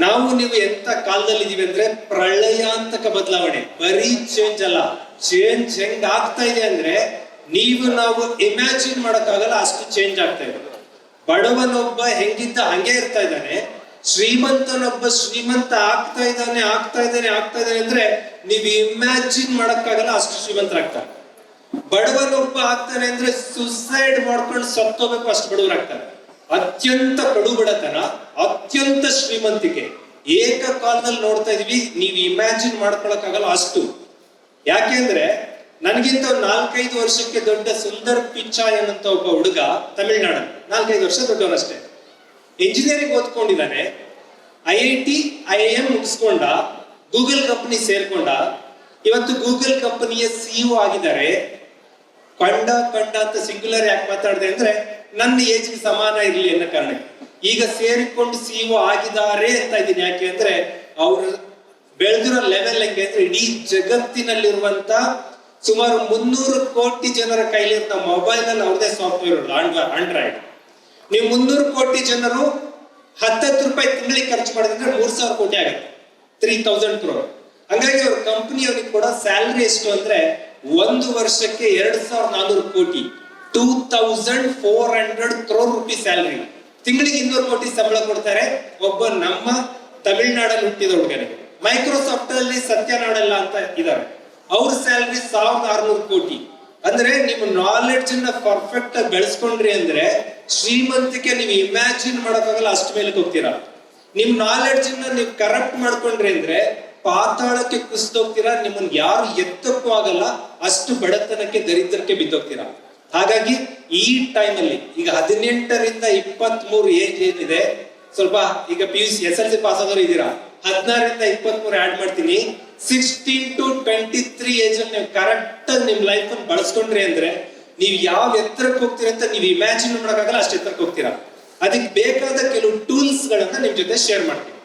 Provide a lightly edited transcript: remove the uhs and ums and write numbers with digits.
ನಾವು ನೀವು ಎಂತ ಕಾಲದಲ್ಲಿ ಇದೀವಿ ಅಂದ್ರೆ ಪ್ರಳಯಾಂತಕ ಬದಲಾವಣೆ. ಬರೀ ಚೇಂಜ್ ಅಲ್ಲ, ಚೇಂಜ್ ಹೆಂಗ್ ಆಗ್ತಾ ಇದೆ ಅಂದ್ರೆ ನೀವು ನಾವು ಇಮ್ಯಾಜಿನ್ ಮಾಡಕ್ಕಾಗಲ್ಲ, ಅಷ್ಟು ಚೇಂಜ್ ಆಗ್ತಾ ಇದೆ. ಬಡವನೊಬ್ಬ ಹೆಂಗಿದ್ದ ಹಂಗೆ ಇರ್ತಾ ಇದ್ದಾನೆ, ಶ್ರೀಮಂತನೊಬ್ಬ ಶ್ರೀಮಂತ ಆಗ್ತಾ ಇದ್ದಾನೆ ಅಂದ್ರೆ ನೀವು ಇಮ್ಯಾಜಿನ್ ಮಾಡಕ್ಕಾಗಲ್ಲ, ಅಷ್ಟು ಶ್ರೀಮಂತರಾಗ್ತಾರೆ. ಬಡವನೊಬ್ಬ ಆಗ್ತಾನೆ ಅಂದ್ರೆ ಸುಸೈಡ್ ಮಾಡ್ಕೊಂಡು ಸತ್ತೋಗ್ಬೇಕು, ಅಷ್ಟು ಬಡವರಾಗ್ತಾರೆ. ಅತ್ಯಂತ ಕಡು ಬಡತನ, ಅತ್ಯಂತ ಶ್ರೀಮಂತಿಕೆ ಏಕಕಾಲದಲ್ಲಿ ನೋಡ್ತಾ ಇದೀವಿ. ನೀವು ಇಮ್ಯಾಜಿನ್ ಮಾಡ್ಕೊಳಕ್ಕಾಗಲ್ಲ ಅಷ್ಟು. ಯಾಕೆಂದ್ರೆ ನನಗಿಂತ 4-5 ವರ್ಷಕ್ಕೆ ದೊಡ್ಡ ಸುಂದರ್ ಪಿಚಾಯನ್ ಅಂತ ಒಬ್ಬ ಹುಡುಗ, ತಮಿಳ್ನಾಡು, 4-5 ವರ್ಷ ದೊಡ್ಡವನಷ್ಟೇ, ಇಂಜಿನಿಯರಿಂಗ್ ಓದ್ಕೊಂಡಿದ್ದಾನೆ. IIT IIM ಮುಗಿಸ್ಕೊಂಡ, ಗೂಗಲ್ ಕಂಪನಿ ಸೇರ್ಕೊಂಡ, ಇವತ್ತು ಗೂಗಲ್ ಕಂಪನಿಯ CEO ಆಗಿದ್ದಾರೆ. ಕಂಡ ಅಂತ ಸಿಂಗ್ಯುಲರ್ ಯಾಕೆ ಮಾತಾಡಿದೆ ಅಂದ್ರೆ ನನ್ನ ಏಜ್ಗೆ ಸಮಾನ ಇರಲಿ ಅನ್ನೋ ಕಾರಣಕ್ಕೆ ಈಗ ಸೇರಿಕೊಂಡು CEO ಆಗಿದ್ದಾರೆ ಅಂತ ಇದ್ದೀನಿ. ಯಾಕೆ ಅಂದ್ರೆ ಅವರು ಬೆಳೆದಿರೋ ಲೆವೆಲ್ ಹೆಂಗೆ ಅಂದ್ರೆ ಇಡೀ ಜಗತ್ತಿನಲ್ಲಿರುವಂತ ಸುಮಾರು 300 ಕೋಟಿ ಜನರ ಕೈಲಿರೋ ಮೊಬೈಲ್ ಅಲ್ಲಿ ಅವ್ರದೇ ಸಾಫ್ಟ್ವೇರ್ ಆಂಡ್ರಾಯ್ಡ್. ನೀವು 300 ಕೋಟಿ ಜನರು 10 ರೂಪಾಯಿ ತಿಂಗಳಿಗೆ ಖರ್ಚು ಮಾಡಿದ್ರೆ 3000 ಕೋಟಿ ಆಗುತ್ತೆ, 3000 crore. ಹಂಗಾಗಿ ಅವ್ರ ಕಂಪನಿಯವ್ರಿಗೆ ಕೂಡ ಸ್ಯಾಲರಿ ಎಷ್ಟು ಅಂದ್ರೆ ಒಂದು ವರ್ಷಕ್ಕೆ 2400 ಕೋಟಿ, 2400 crore rupees ಸ್ಯಾಲರಿ. ತಿಂಗಳಿಗೆ 200 ಕೋಟಿ ಸಂಬಳ ಕೊಡ್ತಾರೆ ಒಬ್ಬ ನಮ್ಮ ತಮಿಳ್ನಾಡಲ್ಲಿ ಹುಟ್ಟಿದ ಹುಡುಗನಿಗೆ. ಮೈಕ್ರೋಸಾಫ್ಟ್ ಅಲ್ಲಿ ಸತ್ಯನಾಡೆಲ್ಲ ಅಂತ ಇದ್ದಾರೆ, ಅವ್ರ ಸ್ಯಾಲರಿ 1600 ಕೋಟಿ. ಅಂದ್ರೆ ನಿಮ್ಮ ನಾಲೆಡ್ಜ್ ಅನ್ನ ಪರ್ಫೆಕ್ಟ್ ಆಗಿ ಬೆಳೆಸ್ಕೊಂಡ್ರಿ ಅಂದ್ರೆ ಶ್ರೀಮಂತಿಕೆ ನೀವು ಇಮ್ಯಾಜಿನ್ ಮಾಡೋಕ್ಕಾಗಲ್ಲ, ಅಷ್ಟು ಮೇಲಕ್ಕೆ ಹೋಗ್ತೀರಾ. ನಿಮ್ ನಾಲೆಡ್ಜ್ ಅನ್ನ ನೀವು ಕರಪ್ಟ್ ಮಾಡ್ಕೊಂಡ್ರಿ ಅಂದ್ರೆ ಪಾತಾಳಕ್ಕೆ ಕುಸಿದೋಗ್ತೀರಾ. ನಿಮ್ಮನ್ನ ಯಾರು ಎತ್ತಕ್ಕೂ ಆಗಲ್ಲ, ಅಷ್ಟು ಬಡತನಕ್ಕೆ ದರಿದ್ರಕ್ಕೆ ಬಿದ್ದೋಗ್ತೀರಾ. ಹಾಗಾಗಿ ಈ ಟೈಮಲ್ಲಿ ಈಗ 18ರಿಂದ 23 ಏಜ್ ಏನಿದೆ, ಸ್ವಲ್ಪ ಈಗ PUC SLC ಪಾಸ್ ಆದವರು ಇದ್ದೀರಾ, 16ರಿಂದ 23 ಆಡ್ ಮಾಡ್ತೀನಿ. 16 to 23 ಏಜ್ ಅಲ್ಲಿ ನೀವು ಕರೆಕ್ಟ್ ಆಗಿ ನಿಮ್ ಲೈಫ್ ಅನ್ನು ಬಳಸ್ಕೊಂಡ್ರಿ ಅಂದ್ರೆ ನೀವು ಯಾವ ಎತ್ತರಕ್ಕೆ ಹೋಗ್ತೀರಾ ಅಂತ ನೀವು ಇಮ್ಯಾಜಿನ್ ಮಾಡೋಕ್ಕಾಗಲ್ಲ, ಅಷ್ಟು ಎತ್ತರಕ್ಕೆ ಹೋಗ್ತೀರಾ. ಅದಕ್ಕೆ ಬೇಕಾದ ಕೆಲವು ಟೂಲ್ಸ್ ಗಳನ್ನ ನಿಮ್ ಜೊತೆ ಶೇರ್ ಮಾಡ್ತೀನಿ.